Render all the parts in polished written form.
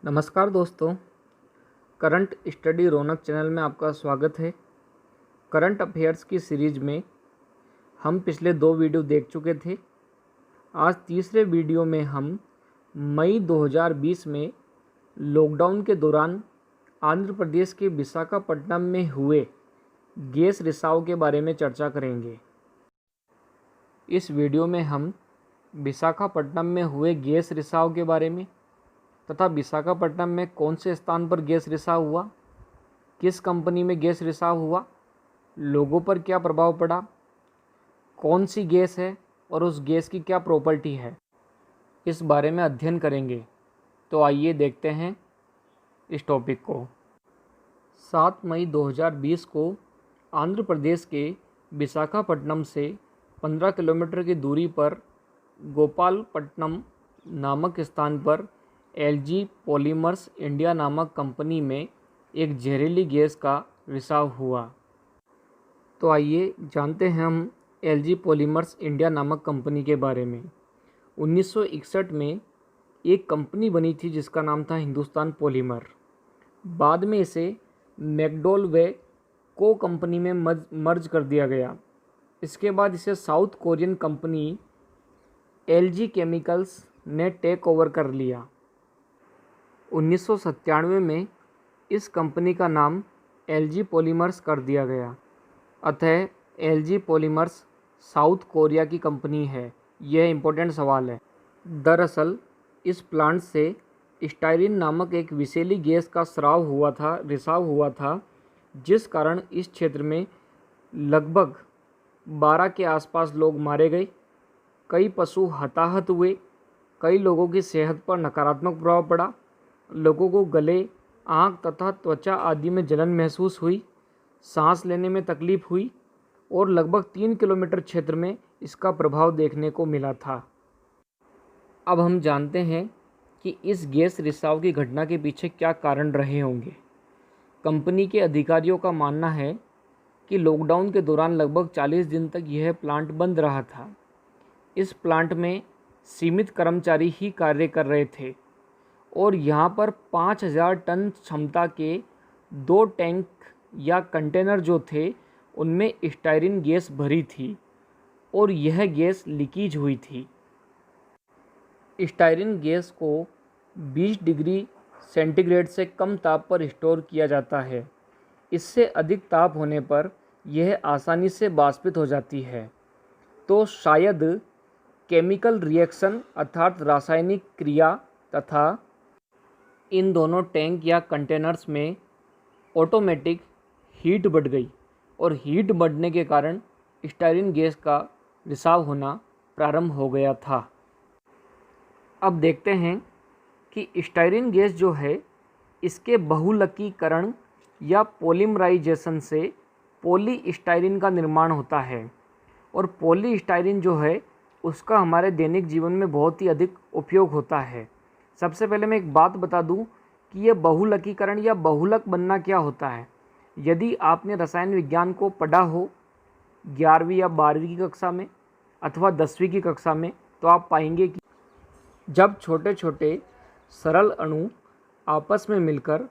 नमस्कार दोस्तों, current study रौनक channel में आपका स्वागत है। करंट अफेयर्स की सीरीज़ में हम पिछले 2 वीडियो देख चुके थे। आज तीसरे वीडियो में हम मई 2020 में लॉकडाउन के दौरान आंध्र प्रदेश के विशाखापट्टनम में हुए गैस रिसाव के बारे में चर्चा करेंगे। इस वीडियो में हम विशाखापट्टनम में हुए गैस रिसाव के बारे में तथा विशाखापट्टनम में कौन से स्थान पर गैस रिसाव हुआ, किस कंपनी में गैस रिसाव हुआ, लोगों पर क्या प्रभाव पड़ा, कौन सी गैस है और उस गैस की क्या प्रॉपर्टी है, इस बारे में अध्ययन करेंगे। तो आइए देखते हैं इस टॉपिक को। 7 मई 2020 को आंध्र प्रदेश के विशाखापट्टनम से 15 किलोमीटर की दूरी पर गोपालपट्टनम नामक स्थान पर एलजी पॉलीमर्स इंडिया नामक कंपनी में एक जहरीली गैस का रिसाव हुआ। तो आइए जानते हैं हम एलजी पॉलीमर्स इंडिया नामक कंपनी के बारे में। 1961 में एक कंपनी बनी थी जिसका नाम था हिंदुस्तान पॉलीमर। बाद में इसे मैकडॉल व को कंपनी में मर्ज कर दिया गया। इसके बाद इसे south Korean company LG chemicals ने टेक ओवर कर लिया। 1997 में इस कंपनी का नाम एलजी पॉलीमर्स कर दिया गया। अतः एलजी पॉलीमर्स साउथ कोरिया की कंपनी है। यह इम्पोर्टेंट सवाल है। दरअसल इस प्लांट से स्टाइरिन नामक एक विषैली गैस का रिसाव हुआ था, जिस कारण इस क्षेत्र में लगभग 12 के आसपास लोग मारे गए, कई पशु हताहत हुए, कई लोगों की सेहत पर नकारात्मक प्रभाव पड़ा, लोगों को गले, आँख तथा त्वचा आदि में जलन महसूस हुई, सांस लेने में तकलीफ हुई और लगभग 3 किलोमीटर क्षेत्र में इसका प्रभाव देखने को मिला था। अब हम जानते हैं कि इस गैस रिसाव की घटना के पीछे क्या कारण रहे होंगे। कंपनी के अधिकारियों का मानना है कि लॉकडाउन के दौरान लगभग 40 दिन तक यह प्लांट बंद रहा था। इस प्लांट में सीमित कर्मचारी ही कार्य कर रहे थे और यहाँ पर 5000 टन क्षमता के 2 टैंक या कंटेनर जो थे उनमें स्टाइरिन गैस भरी थी और यह गैस लीकेज हुई थी। स्टाइरिन गैस को 20 डिग्री सेंटीग्रेड से कम ताप पर स्टोर किया जाता है। इससे अधिक ताप होने पर यह आसानी से वाष्पित हो जाती है। तो शायद केमिकल रिएक्शन अर्थात रासायनिक क्रिया तथा इन दोनों टैंक या कंटेनर्स में ऑटोमेटिक हीट बढ़ गई और हीट बढ़ने के कारण स्टाइरिन गैस का रिसाव होना प्रारंभ हो गया था। अब देखते हैं कि स्टाइरिन गैस जो है इसके बहुलकीकरण या पॉलीमराइजेशन से पॉलीस्टाइरिन का निर्माण होता है और पॉलीस्टाइरिन जो है उसका हमारे दैनिक जीवन में बहुत ही अधिक उपयोग होता है। सबसे पहले मैं एक बात बता दूं कि यह बहुलकीकरण या बहुलक बनना क्या होता है। यदि आपने रसायन विज्ञान को पढ़ा हो 11वीं या 12वीं की कक्षा में अथवा 10वीं की कक्षा में, तो आप पाएंगे कि जब छोटे छोटे सरल अणु आपस में मिलकर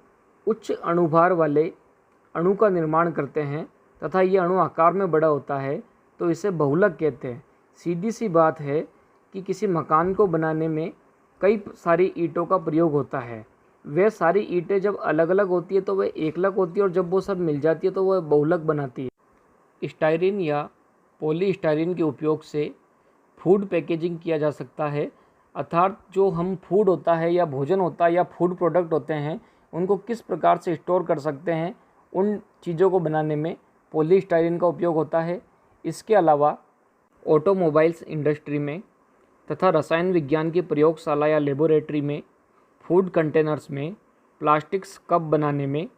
उच्च अणुभार वाले अणु का निर्माण करते हैं तथा ये अणु आकार में बड़ा होता है तो इसे बहुलक कहते हैं। सीधी सी बात है कि किसी मकान को बनाने में कई सारी ईंटों का प्रयोग होता है। वे सारी ईंटें जब अलग अलग होती है तो वह एकलक होती है और जब वो सब मिल जाती है तो वह बहुलक बनाती है। स्टाइरिन या पॉलीस्टाइरिन के उपयोग से फूड पैकेजिंग किया जा सकता है, अर्थात जो हम फूड होता है या भोजन होता है या फूड प्रोडक्ट होते हैं उनको किस प्रकार से स्टोर कर सकते हैं, उन चीज़ों को बनाने में पॉलीस्टाइरिन का उपयोग होता है। इसके अलावा ऑटोमोबाइल्स इंडस्ट्री में तथा रसायन विज्ञान की प्रयोगशाला या लेबोरेटरी में फूड कंटेनर्स में, प्लास्टिक्स कप बनाने में,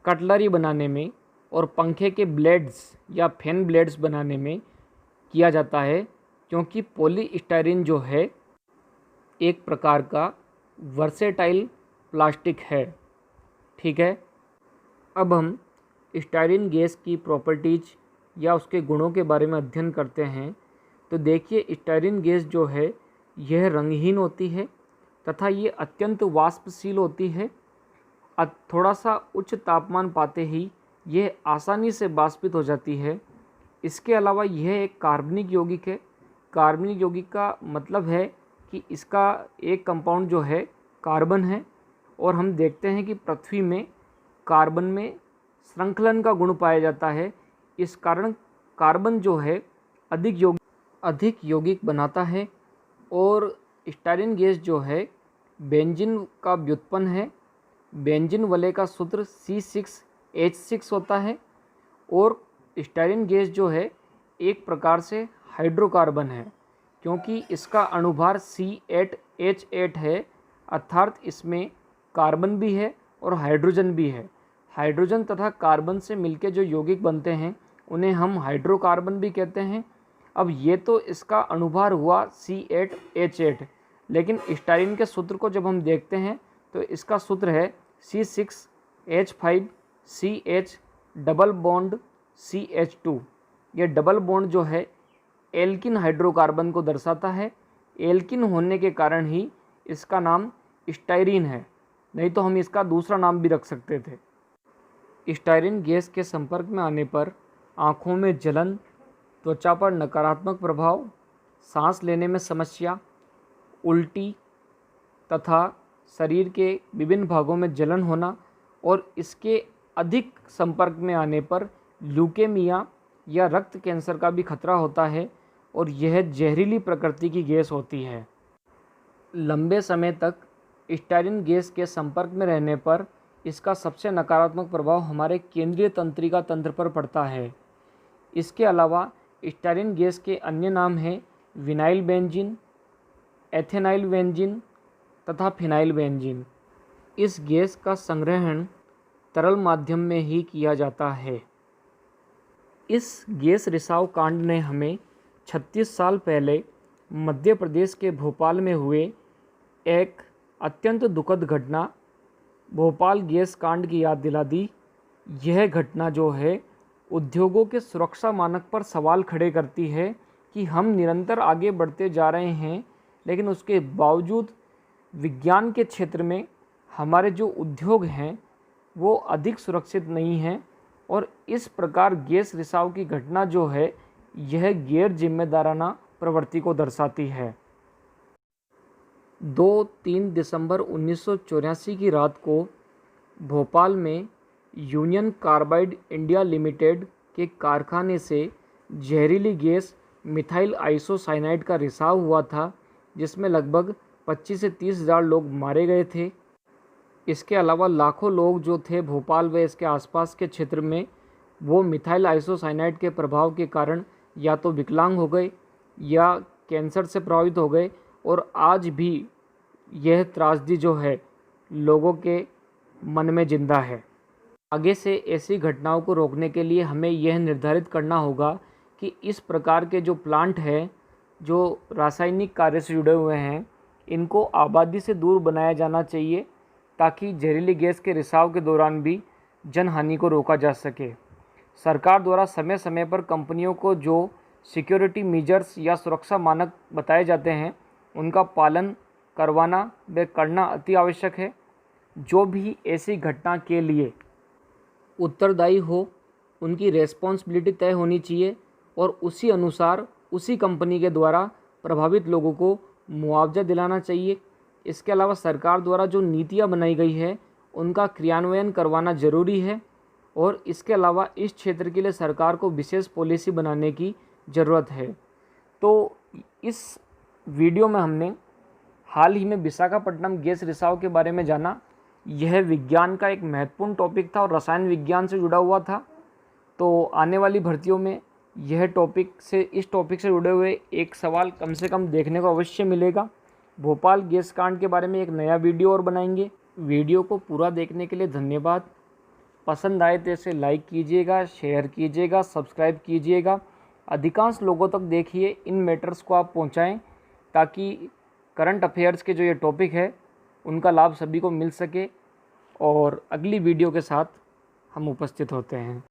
कटलरी बनाने में और पंखे के ब्लेड्स या फैन ब्लेड्स बनाने में किया जाता है, क्योंकि पॉलीस्टाइरिन जो है एक प्रकार का वर्सेटाइल प्लास्टिक है। ठीक है, अब हम स्टाइरिन गैस की प्रॉपर्टीज या उसके गुणों के बारे में अध्ययन करते हैं। तो देखिए, स्टाइरिन गैस जो है यह रंगहीन होती है तथा ये अत्यंत वाष्पशील होती है। थोड़ा सा उच्च तापमान पाते ही यह आसानी से वाष्पित हो जाती है। इसके अलावा यह एक कार्बनिक यौगिक है। कार्बनिक यौगिक का मतलब है कि इसका एक कंपाउंड जो है कार्बन है, और हम देखते हैं कि पृथ्वी में कार्बन में श्रृंखलन का गुण पाया जाता है। इस कारण कार्बन जो है अधिक यौगिक बनाता है। और स्टायरीन गैस जो है बेंजीन का व्युत्पन्न है। बेंजीन वलय का सूत्र C6H6 होता है। और स्टायरीन गैस जो है एक प्रकार से हाइड्रोकार्बन है, क्योंकि इसका अणुभार C8H8 है, अर्थात इसमें कार्बन भी है और हाइड्रोजन भी है। हाइड्रोजन तथा कार्बन से मिलकर जो यौगिक बनते हैं उन्हें हम हाइड्रोकार्बन भी कहते हैं। अब ये तो इसका अणुभार हुआ C8H8, लेकिन स्टायरीन के सूत्र को जब हम देखते हैं तो इसका सूत्र है C6H5CH डबल बॉन्ड CH2। ये डबल बॉन्ड जो है एल्किन हाइड्रोकार्बन को दर्शाता है। एल्किन होने के कारण ही इसका नाम स्टायरीन है, नहीं तो हम इसका दूसरा नाम भी रख सकते थे। स्टायरीन गैस के संपर्क में आने पर आँखों में जलन, त्वचा पर नकारात्मक प्रभाव, सांस लेने में समस्या, उल्टी तथा शरीर के विभिन्न भागों में जलन होना, और इसके अधिक संपर्क में आने पर ल्यूकेमिया या रक्त कैंसर का भी खतरा होता है, और यह जहरीली प्रकृति की गैस होती है। लंबे समय तक स्टायरीन गैस के संपर्क में रहने पर इसका सबसे नकारात्मक प्रभाव हमारे केंद्रीय तंत्रिका तंत्र पर पड़ता है। इसके अलावा स्टायरीन गैस के अन्य नाम हैं विनाइल बेंजीन, एथेनाइल बेंजीन तथा फिनाइल बेंजीन। इस गैस का संग्रहण तरल माध्यम में ही किया जाता है। इस गैस रिसाव कांड ने हमें 36 साल पहले मध्य प्रदेश के भोपाल में हुए एक अत्यंत दुखद घटना भोपाल गैस कांड की याद दिला दी। यह घटना जो है उद्योगों के सुरक्षा मानक पर सवाल खड़े करती है कि हम निरंतर आगे बढ़ते जा रहे हैं, लेकिन उसके बावजूद विज्ञान के क्षेत्र में हमारे जो उद्योग हैं वो अधिक सुरक्षित नहीं हैं, और इस प्रकार गैस रिसाव की घटना जो है यह गैर जिम्मेदाराना प्रवृत्ति को दर्शाती है। 2-3 दिसंबर 1984 की रात को भोपाल में यूनियन कार्बाइड इंडिया लिमिटेड के कारखाने से जहरीली गैस मिथाइल आइसोसाइनाइड का रिसाव हुआ था, जिसमें लगभग 25 से 30 हज़ार लोग मारे गए थे। इसके अलावा लाखों लोग जो थे भोपाल व इसके आसपास के क्षेत्र में, वो मिथाइल आइसोसाइनाइड के प्रभाव के कारण या तो विकलांग हो गए या कैंसर से प्रभावित हो गए, और आज भी यह त्रासदी जो है लोगों के मन में जिंदा है। आगे से ऐसी घटनाओं को रोकने के लिए हमें यह निर्धारित करना होगा कि इस प्रकार के जो प्लांट हैं जो रासायनिक कार्य से जुड़े हुए हैं, इनको आबादी से दूर बनाया जाना चाहिए, ताकि जहरीली गैस के रिसाव के दौरान भी जनहानि को रोका जा सके। सरकार द्वारा समय समय पर कंपनियों को जो सिक्योरिटी मेजर्स या सुरक्षा मानक बताए जाते हैं उनका पालन करवाना व करना अति आवश्यक है। जो भी ऐसी घटना के लिए उत्तरदायी हो उनकी रेस्पॉन्सिबिलिटी तय होनी चाहिए, और उसी अनुसार उसी कंपनी के द्वारा प्रभावित लोगों को मुआवजा दिलाना चाहिए। इसके अलावा सरकार द्वारा जो नीतियाँ बनाई गई है उनका क्रियान्वयन करवाना ज़रूरी है, और इसके अलावा इस क्षेत्र के लिए सरकार को विशेष पॉलिसी बनाने की ज़रूरत है। तो इस वीडियो में हमने हाल ही में विशाखापट्टनम गैस रिसाव के बारे में जाना। यह विज्ञान का एक महत्वपूर्ण टॉपिक था और रसायन विज्ञान से जुड़ा हुआ था। तो आने वाली भर्तियों में इस टॉपिक से जुड़े हुए एक सवाल कम से कम देखने को अवश्य मिलेगा। भोपाल गैस कांड के बारे में एक नया वीडियो और बनाएंगे। वीडियो को पूरा देखने के लिए धन्यवाद। पसंद आए तो इसे लाइक कीजिएगा, शेयर कीजिएगा, सब्सक्राइब कीजिएगा। अधिकांश लोगों तक देखिए, इन मैटर्स को आप पहुंचाएं, ताकि करंट अफेयर्स के जो ये टॉपिक है उनका लाभ सभी को मिल सके। और अगली वीडियो के साथ हम उपस्थित होते हैं।